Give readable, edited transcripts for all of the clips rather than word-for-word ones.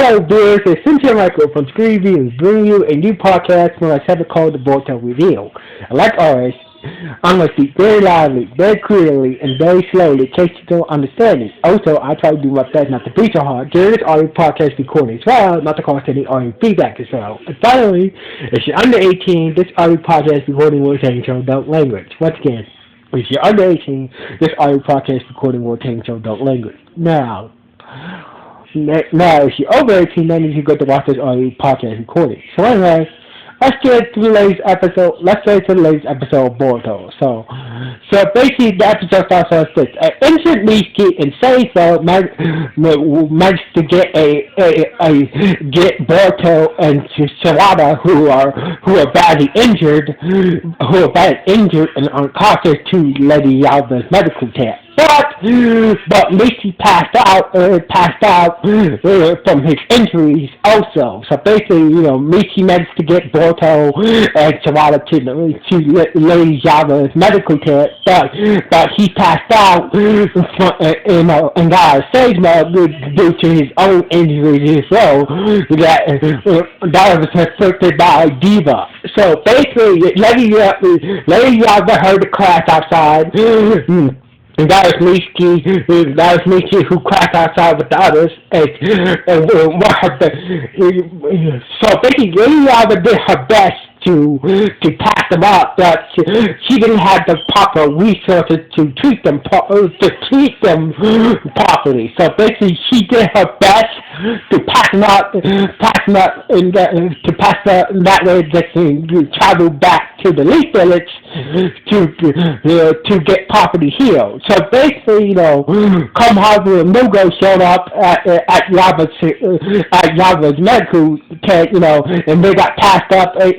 Hello, viewers. It's Cynthia Michael from Screen Reviews, bringing you a new podcast from our segment called The Boruto Review. And like always, I'm going to speak very loudly, very clearly, and very slowly in case you don't understand it. Also, I try to do my best not to be so hard during this audio podcast recording as well, not to cause any audio feedback as well. And finally, if you're under 18, this audio podcast recording will contain adult language. Once again, if you're under 18, this audio podcast recording will contain adult language. Now, if you're over 18, then you can go to watch this audio podcast recording. So anyway, let's get to the latest episode. Let's get to the latest episode of Boruto. So basically, the episode starts off this: an innocent Mishki in Seiso managed to get get Boruto and Sawada, who are badly injured, and unconscious to Lady Yalva's medical test. But Michi passed out from his injuries also. So basically, Michi managed to get Boruto and Sawada to Lady Yava's medical care, but he passed out and got a stage mode due to his own injuries as well that was inflicted by Diva. So basically, Lady Yava heard the crash outside. And that was Mishki who crashed outside with the others. So basically, Lady Yava did her best to pass them up, but she didn't have the proper resources to treat them properly. So basically, she did her best to pass them up, in that way they can travel back to the Leaf Village to get properly healed. So basically, Kamharu and Mugo showed up at Yava's medical tent, and they got passed up and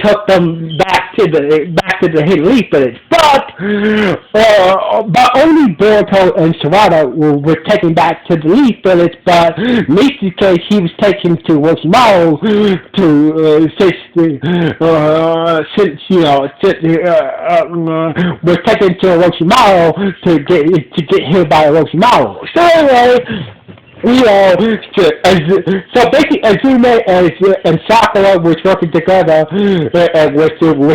took them back to the Hidden Leaf Village. But only Boruto and Sawada were taken back to the Leaf Village. But Mishi's case, he was taken to Orochimaru was taken to Orochimaru to get healed by Orochimaru. So anyway. So basically, Azumi and Sakura was working together were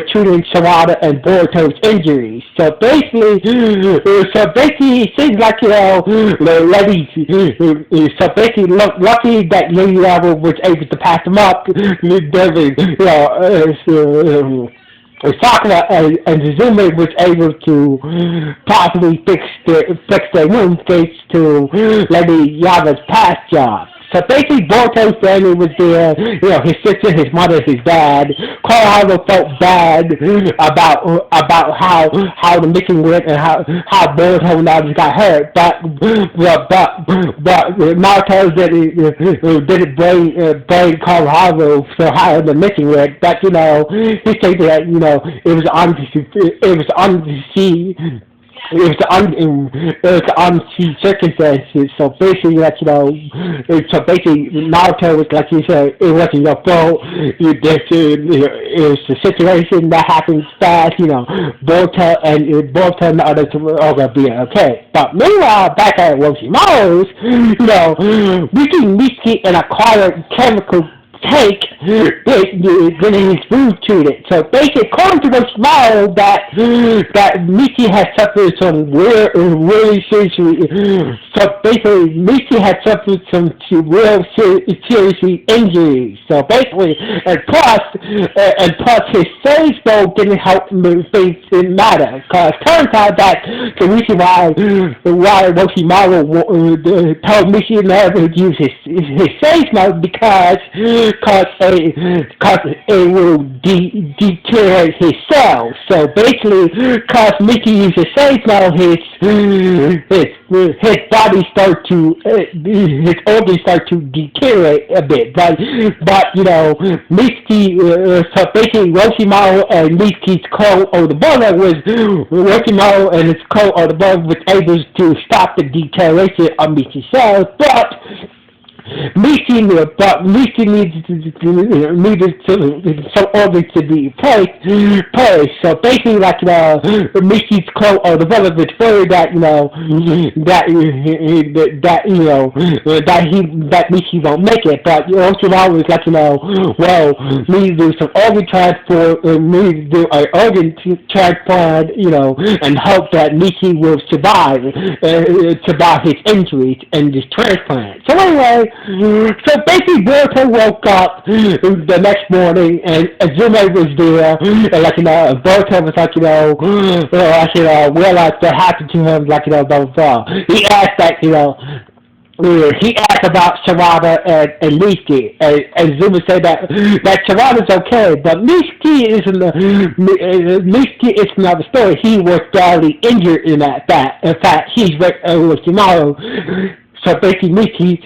treating Sawada and Boruto's injuries. So basically, it seems like lucky that Lady Yava was able to pass them up. Sakura and Suzume was able to possibly fix their wounds thanks to Lady Yava's past job. So basically, Boruto's family was there, his sister, his mother, his dad. Konohara felt bad about how the mission went and how Boruto and others got hurt, but Naruto didn't blame Konohara for how the mission went. But he said that it was unseen circumstances. So basically, Naruto was like you said, it wasn't your fault. It was a situation that happened fast. Boruto and the others were all gonna be okay. But meanwhile, back at Orochimaru's, we can Mishki an acquired chemical take getting his food treated. So basically, according to Orochimaru, that Michi had suffered some really serious. So basically, Michi had suffered some real serious injuries. So basically, and plus his sage mode didn't help things didn't matter. Because it turns out that the reason why Orochimaru told Michi never to use his sage mode because it will deteriorate his cells. So basically, because Mickey uses sage mode, his body his organs start to deteriorate a bit. But Mickey, so basically, Orochimaru and Mickey's clone or the brother was Orochimaru and his clone or the brother was able to stop the deterioration of Mickey's cells, but Michi needed some organs to be placed. So basically, like Michi's clone or the relevant theory that that Michi won't make it, but Orochimaru was like well, we need to do some organ transport, we need to do an organ transplant, and hope that Michi will survive his injuries and this transplant. So anyway, so basically Boruto woke up the next morning and Azume was there, and Boruto was realized what happened to him, blah blah blah. He asked he asked about Sarada and Mishki, and Zuma said that Sarada's okay, but Mishki is another story. He was badly injured in that fact. In fact, he's with Orochimaru. So basically, Michi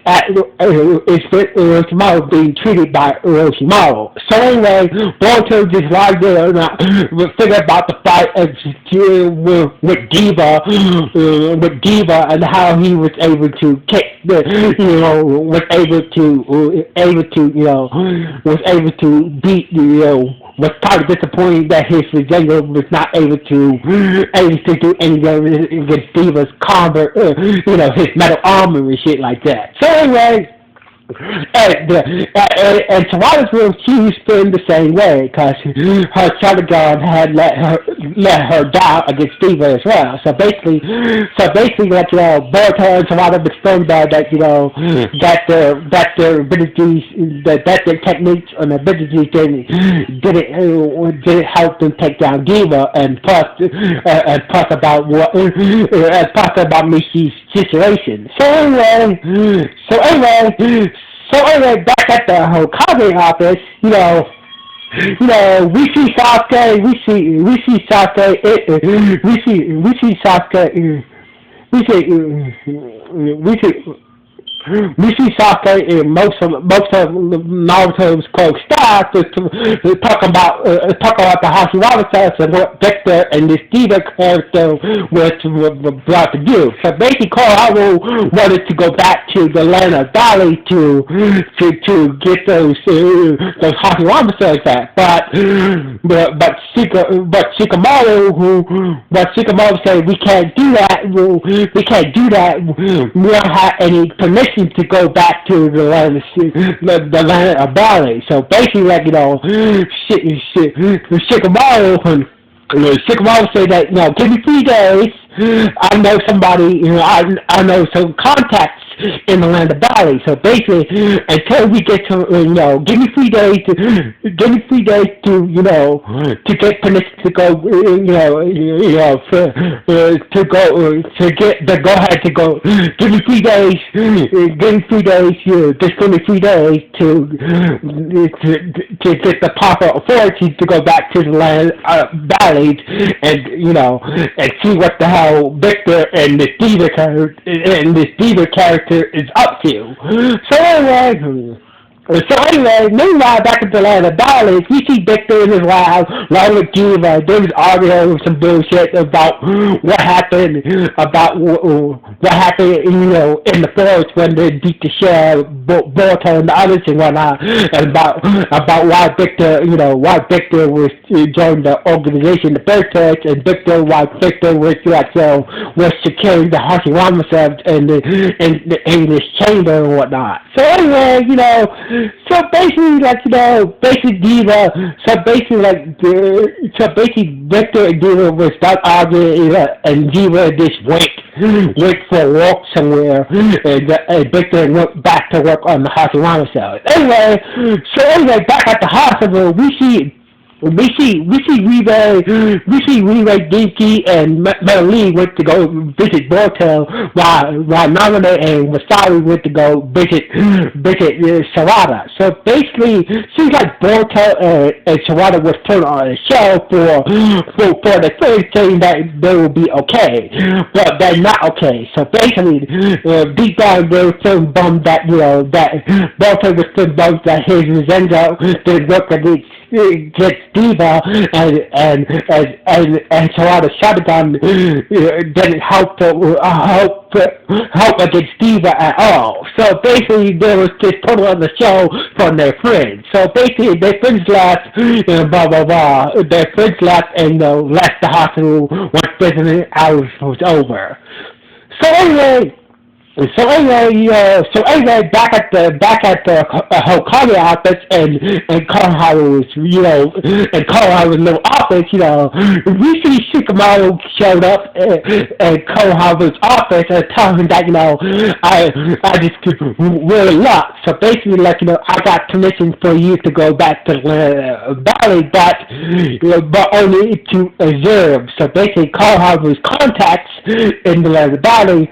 is with Orochimaru being treated by Orochimaru. So anyway, Boruto just lied there and figured about the fight with Diva, and how he was able to kick was able to beat was kind of disappointing that his Vegeta was not able to do anything against Diva's his metal armor and shit like that. So anyway, and Sarada's room, she was feeling the same way because her Sharingan had let her down against Diva as well. So basically, Boruto and Sarada explained that their abilities, that their techniques and abilities didn't help them take down Diva, and plus about Michi's situation. So anyway, back at the Hokage office, we see Sasuke, we see Sasuke in most of Naruto's close staff to talk about the Hashirama status and what Victor and this Diva character was about to do. So basically, Koharu wanted to go back to the land of Valley to get those Hashirama status back, but Shikamaru said we can't do that. We don't have any permission to go back to the land of Bali. So basically, Shikamaru said that, give me 3 days. I know somebody, I know some contacts in the land of Bali. So basically, until we get to, give me 3 days to get permission to go, to get the go ahead to go. Give me 3 days. Just give me 3 days to get the proper authorities to go back to the land of Bali and see what the hell Victor and this Diva character is up to. So anyway, meanwhile, back at the land of Bali, we see Victor in his lab, along with Diva. They was arguing with some bullshit about what happened, in the forest when they beat the shit out of Boruto and the others and whatnot, and about why Victor was joined the organization, the first church, and why Victor was securing the Hashirama cells in this chamber and whatnot. So anyway, so basically, Victor and Diva was start arguing, and Diva just went for a walk somewhere, and Victor went back to work on the Hashirama cells. Anyway, back at the hospital, we see Ribe, Dinky, and Metal Lee went to go visit Boruto, while Nagane and Wasabi went to go visit Sarada. So basically, seems like Boruto and Sarada was put on a show for the third, saying that they will be okay, but they're not okay. So basically, deep down they were feeling bummed that Boruto was feeling bummed that his Zenzo didn't work against gets Diva and Sarada Shotgun didn't help against Diva at all. So basically, there was this total on the show from their friends. So basically, their friends left, and blah blah blah. Their friends left and left the hospital once business hours was over. So anyway, back at the Hokage office and Konohama's little office, we see Shikamaru showed up at Konohama's office and telling him that I just really luck. So basically, I got permission for you to go back to the valley, but only to observe. So basically, Konohama's contacts in the valley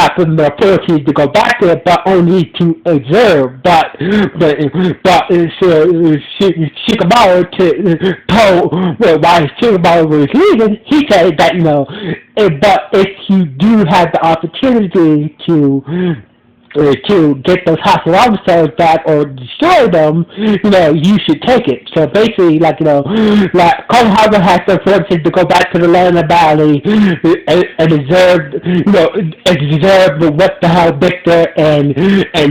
got them the authority to go back there, but only to observe. But Shikamaru told while Shikamaru was leaving, he said that but if you do have the opportunity to get those Hashirama cells back or destroy them, you should take it. So basically, Konohama has the authority to go back to the land of Valley and observe what the hell Victor and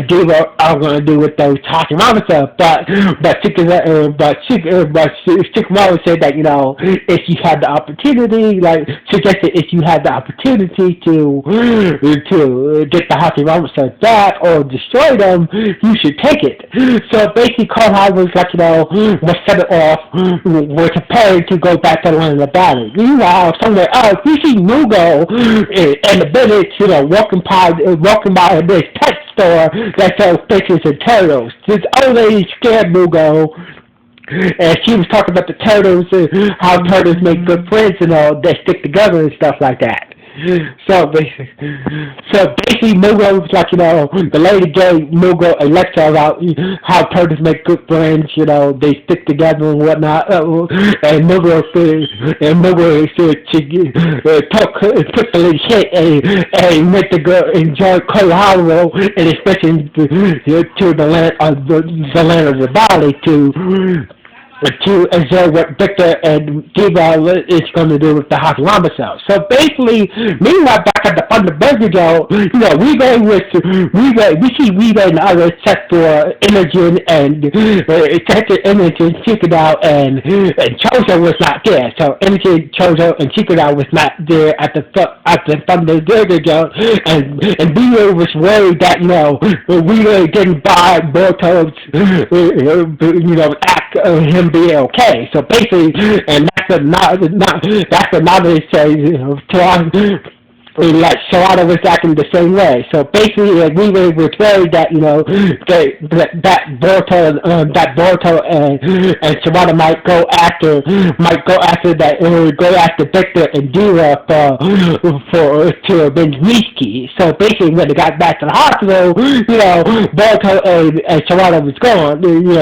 Diva are going to do with those Hashirama cells. But Shikamaru said that, if you had the opportunity, suggested if you had the opportunity to get the Hashirama cells back, or destroy them, you should take it. So basically, Konoha was was set it off, was prepared to go back to the land of the valley. Meanwhile, somewhere else, we see Mugo in the village, walking by this pet store that sells fishes and turtles. This old lady scared Mugo, and she was talking about the turtles and how turtles make good friends and all, they stick together and stuff like that. So basically, Mugo was the lady gave Mugo a lecture about how turtles make good friends, they stick together and whatnot. And Mugo said she took the little shit and went to go enjoy Konohama and especially to the land of the valley to observe what Victor and Diva is going to do with the Hashirama cells. So basically, meanwhile, back at the Thunder Burger Joe, we see Ribe and others set for Imogen and Shikadao and Chozo was not there. So Imogen, Chozo, and Shikadao was not there at the Thunder Burger Joe, and Ribe was worried that Ribe didn't buy Boruto's act him be okay. So basically, and that's the knowledge says Sawada was acting the same way. So basically, we was worried that that Boruto and Sawada might go after Victor and Diva to avenge Mishiki. So basically, when they got back to the hospital, Boruto and Sawada was gone.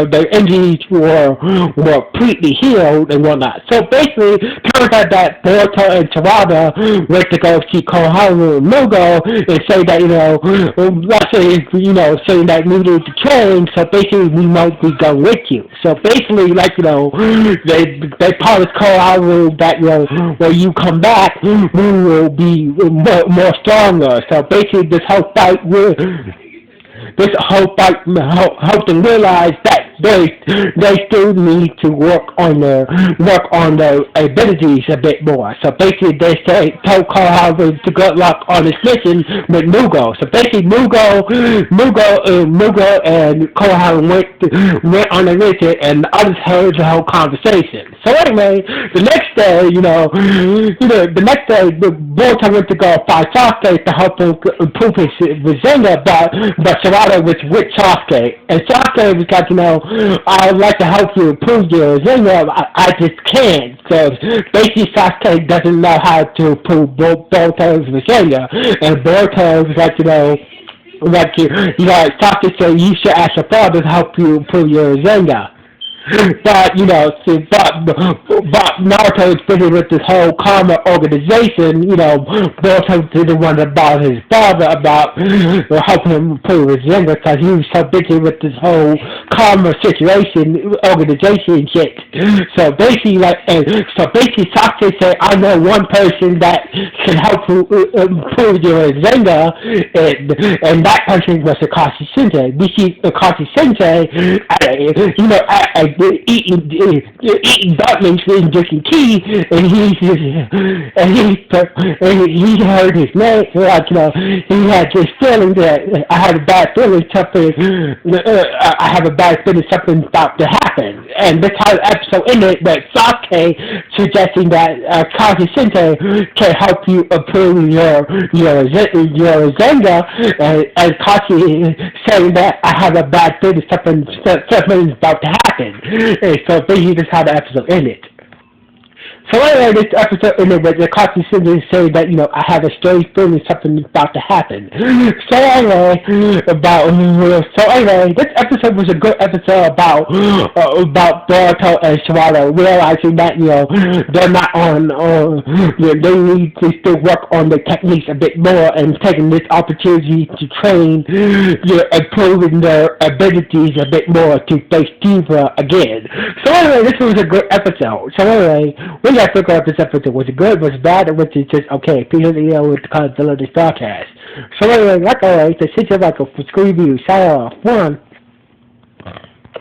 Their injuries were completely healed and whatnot. So basically, turns out that Boruto and Sawada went to go see Konohamaru and Mugo and say that, let's say, saying that we need to train, so basically we might be going with you. So basically, they promised Konohamaru that, when you come back, we will be more stronger. So basically, this whole fight helped them realize that they still need to work on their abilities a bit more. So basically, they told Konohamaru to good luck on his mission with Mugo. So basically, Mugo and Konohamaru went on a mission, and the others heard the whole conversation. So anyway, the next day, Boruto went to go find Sasuke to help him improve his Zenga, but Sarada was with Sasuke, and Sasuke was like, I would like to help you improve your Zenga, I just can't. So basically, Sasuke doesn't know how to improve Boruto's Zenga, and Boruto was like, Sasuke said, you should ask your father to help you improve your Zenga. But but Naruto is busy with this whole karma organization. Boruto didn't want to bother his father about helping him improve his younger because he was so busy with this whole karma situation organization shit. So basically, Sasuke said, "I know one person that can help you improve your Zenga," and that person was Akashi Sensei. We see Akashi Sensei, eating dumplings and drinking tea, and he heard his name, he had this feeling that I had a bad feeling I have a bad feeling something's about to happen, and that's how the episode ended. But Sasuke suggesting that Akashi Sensei can help you improve your Zenga, and Kashi saying that I have a bad feeling something's about to happen. And so basically that's how the episode ended. So anyway, this episode ended with the Kashi Sensei saying that, I have a strange feeling something is about to happen. So anyway, this episode was a good episode about Boruto and Shirado realizing that, they're not they need to still work on the techniques a bit more and taking this opportunity to train, improving their abilities a bit more to face Diva again. So anyway, this was a good episode. So anyway, we got to figure out this episode. Was it good? Was it bad? Or was it just okay? Please let me know with the content of this podcast. So anyway, like always, the situation like a review. Shout out. 1,